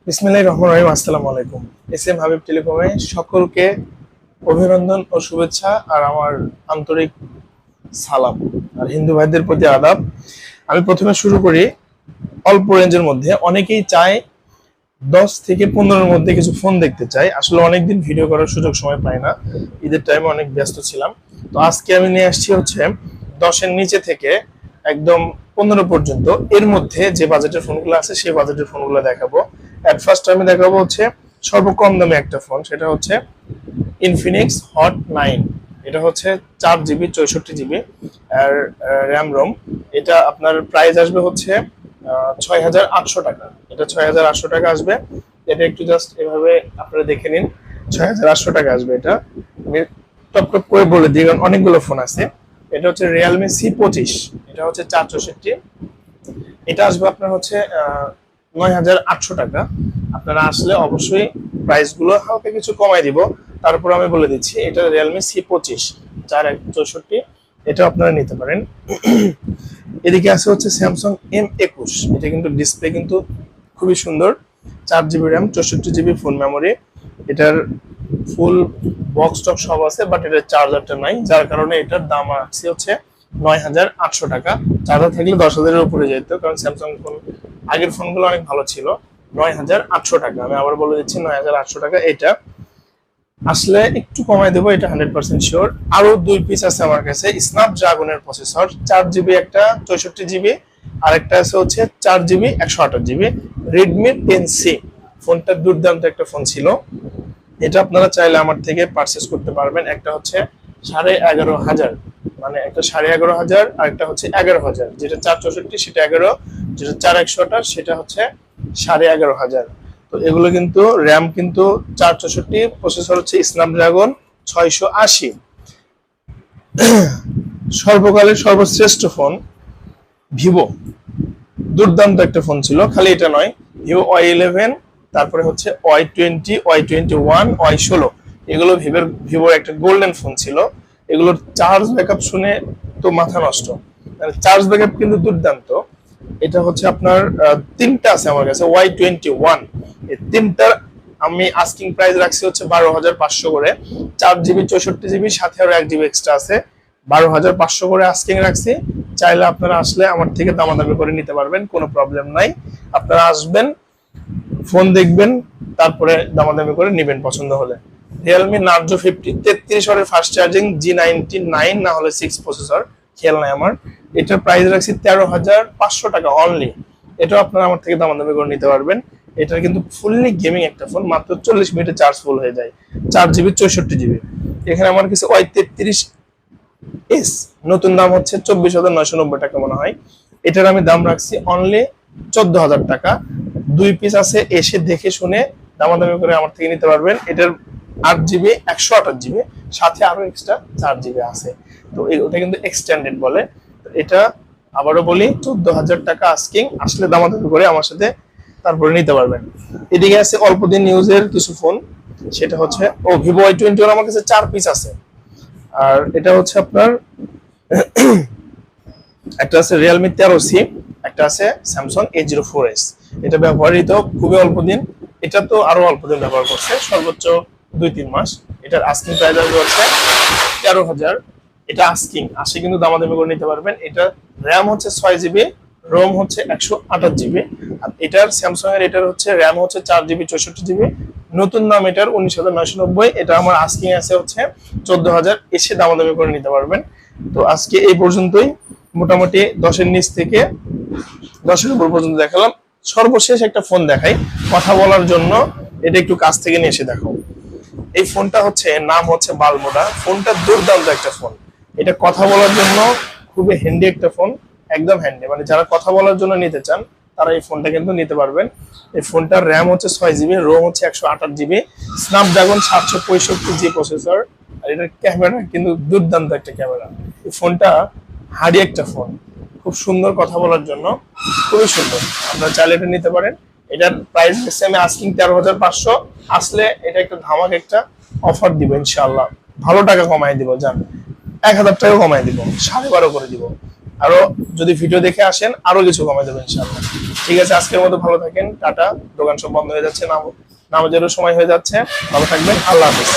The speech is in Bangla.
বিসমিল্লাহির রহমানির রহিম। আসসালামু আলাইকুম। এসএম হাবিব টেলিকমে সকলকে অভিনন্দন ও শুভেচ্ছা আর আমার আন্তরিক সালাম আর হিন্দু ভাইদের প্রতি আদাব। আমি প্রথমে শুরু করি অল্প রেঞ্জের মধ্যে। অনেকেই চায় 10 থেকে 15-এর মধ্যে কিছু ফোন দেখতে চাই। আসলে অনেকদিন ভিডিও করার সুযোগ সময় পাই না, ঈদের টাইমে অনেক ব্যস্ত ছিলাম। তো আজকে আমি নিয়ে আসছি হচ্ছে 10-এর নিচে থেকে একদম 15 পর্যন্ত এর মধ্যে যে বাজেটের ফোনগুলো আছে সেই বাজেটের ফোনগুলো দেখাবো। এট ফার্স্ট আমি দেখাবো হচ্ছে সর্বকম দামে একটা ফোন, সেটা হচ্ছে ইনফিনিক্স হট 9। এটা হচ্ছে 4 জিবি 64 জিবি আর র্যাম রোম। এটা আপনার প্রাইস আসবে হচ্ছে 6,800 টাকা। এটা 6,800 টাকা আসবে। এটা একটু জাস্ট এভাবে আপনারা দেখে নিন, 6,800 টাকা আসবে। এটা আমি টপ টপ করে বলে দিই কারণ অনেকগুলো ফোন আছে। এটা হচ্ছে রিয়েলমি C25, এটা হচ্ছে 464। এটা আসবে আপনার হচ্ছে 9,800 টাকা। আপনারা আসলে অবশ্যই প্রাইস গুলো হালকা কিছু কমাই দিব। তারপর আমি বলে দিচ্ছি এটা রিয়েলমি C25 464, এটা আপনারা নিতে পারেন। এদিকে আছে হচ্ছে স্যামসাং M21। এটা কিন্তু ডিসপ্লে কিন্তু খুবই সুন্দর, 4 GB RAM 64 GB full memory. এটার ফুল বক্স টক সব আছে, বাট এটার চার্জারটা নাই, যার কারণে এটার দাম আছে হচ্ছে 9,800 টাকা। চার্জার থাকলে 10,000-এর উপরে যেত, কারণ স্যামসাং ফোন আগের ফোনগুলো অনেক ভালো ছিল। 9,800 টাকা, আমি আবার বলে দিচ্ছি 9,800 টাকা। এটা আসলে একটু কমাই দেবো, এটা 100% শিওর। আরো 2 পিস আছে আমার কাছে স্ন্যাপড্রাগনের প্রসেসর, 4 জিবি একটা 64 জিবি, আর একটা আছে হচ্ছে 4 জিবি 128 জিবি রেডমি 10C। ফোনটা দুর্দান্ত একটা ফোন ছিল। এটা আপনারা চাইলে আমার থেকে পারচেস করতে পারবেন। একটা হচ্ছে 11,500, মানে একটা 11,500 আর একটা হচ্ছে 11,000। যেটা 464 সেটা 11, যেটা 4128 সেটা হচ্ছে 11,500। তো এগুলো কিন্তু র্যাম কিন্তু 464, প্রসেসর হচ্ছে স্ন্যাপড্রাগন 680। সর্বকালের সর্বশ্রেষ্ঠ ফোন ভিভো, দুর্দান্ত একটা ফোন ছিল। খালি এটা নয়, ভিভো Y11, তারপরে হচ্ছে Y20, Y21, Y16, এগুলো ভিভোর একটা গোল্ডেন ফোন ছিল। এগুলোর চার্জ ব্যাকআপ শুনে তো মাথা নষ্ট, মানে চার্জ ব্যাকআপ কিন্তু দুর্দান্ত। এটা হচ্ছে আপনার 3টা আছে আমার কাছে Y21। এই 3টার আমি আস্কিং প্রাইস রাখছি হচ্ছে 12,500 করে। 4 জিবি 64 জিবি, সাথে আরো 1 জিবি এক্সট্রা আছে, 12,500 করে আস্কিং রাখছি। চাইলে আপনারা আসলে আমার থেকে দামাদামি করে নিতে পারবেন, কোনো প্রবলেম নাই। আপনারা আসবেন, ফোন দেখবেন, তারপরে দামাদামি করে নেবেন পছন্দ হলে। রিয়েলমি নার্জো 50 33 ওয়াটের ফাস্ট চার্জিং G99 না হলে 6 প্রসেসর, খেয়াল নাই আমার। এটার প্রাইস রাখছি 13,500 টাকা অনলি। এটাও আপনারা আমার থেকে দামাদামি করে নিতে পারবেন। এটা কিন্তু ফুললি গেমিং একটা ফোন, মাত্র 40 মিনিটে চার্জ ফুল হয়ে যায়। 4 জিবি 64 জিবি। এখানে আমার কাছে Y33s, নতুন দাম হচ্ছে 24,990 টাকা মনে হয়। এটার আমি দাম রাখছি অনলি 14,000 টাকা। 2 পিস আছে, এসে দেখে শুনে দামাদামি করে আমার থেকে নিতে পারবেন। এটার 8 জিবি 128 জিবি, সাথে আরো এক্সট্রা 4 জিবি আছে। তো ওটা কিন্তু এক্সটেন্ডেড বলে। তো এটা আবারও বলি 14,000 টাকা আস্কিং, আসলে দামাদামি করে আমার সাথে তারপরে নিতে পারবেন। এদিকে আছে অল্প দিন ইউজের কিছু ফোন, সেটা হচ্ছে ভিভো Y21 আমার কাছে 4 পিস আছে। আর এটা হচ্ছে আপনার একটা আছে রিয়েলমি 13C, একটা আছে স্যামসাং A04s। এটা ব্যবহৃত খুবই অল্প দিন, এটা তো আরো অল্প দিন ব্যবহার করছে, সর্বোচ্চ 2-3 মাস। এটার আস্কিং প্রাইস হচ্ছে 13,000। এটা আস্কিং আসে, কিন্তু দামাদামি করে নিতে পারবেন। এটা র্যাম হচ্ছে 6 জিবি, রোম হচ্ছে 128 জিবি। আর এটার স্যামসাং এর এটার হচ্ছে র্যাম হচ্ছে 4 জিবি 64 জিবি। নতুন দাম এটার 19,990। এটা আমার আস্কিং আছে হচ্ছে 14,000, এসে দামাদামি করে নিতে পারবেন। তো আজকে এই পর্যন্তই, মোটামুটি 10-এর নিচ থেকে 10-এর উপর পর্যন্ত দেখালাম। সর্বশেষ একটা ফোন দেখাই কথা বলার জন্য, এটা একটু কাছ থেকে নিয়ে এসে দেখাও। এই ফোনটা হচ্ছে নাম হচ্ছে বালমোডা। ফোনটা দুর্দান্ত একটা ফোন, এটা কথা বলার জন্য খুবই হ্যান্ডি একটা ফোন, একদম হ্যান্ডি। মানে যারা কথা বলার জন্য নিতে চান তারা এই ফোনটা কিন্তু নিতে পারবেন। এই ফোনটার র্যাম হচ্ছে 6 জিবি, রোম হচ্ছে 128 জিবি, স্ন্যাপড্রাগন 765G প্রসেসর। আর এটার ক্যামেরা কিন্তু দুর্দান্ত একটা ক্যামেরা। এই ফোনটা হার্ডি একটা ফোন, খুব সুন্দর কথা বলার জন্য, খুবই সুন্দর। আপনারা চাইলে এটা নিতে পারেন। এটার প্রাইস হচ্ছে আমি আস্কিং 13,500, আসলে এটা একটা ধামাক একটা অফার দিব ইনশাআল্লাহ। ভালো টাকা কমাই দিব, জান 1,000 টাকা কমাই দিব, 12.5 করে দিব। আরো যদি ভিডিও দেখে আসেন আরো কিছু কমাই দেবেন ইনশাআল্লাহ। ঠিক আছে, আজকের মতো ভালো থাকেন, টাটা। দোকান সব বন্ধ হয়ে যাচ্ছে, নামাজেরও সময় হয়ে যাচ্ছে। ভালো থাকবেন, আল্লাহ হাফেজ।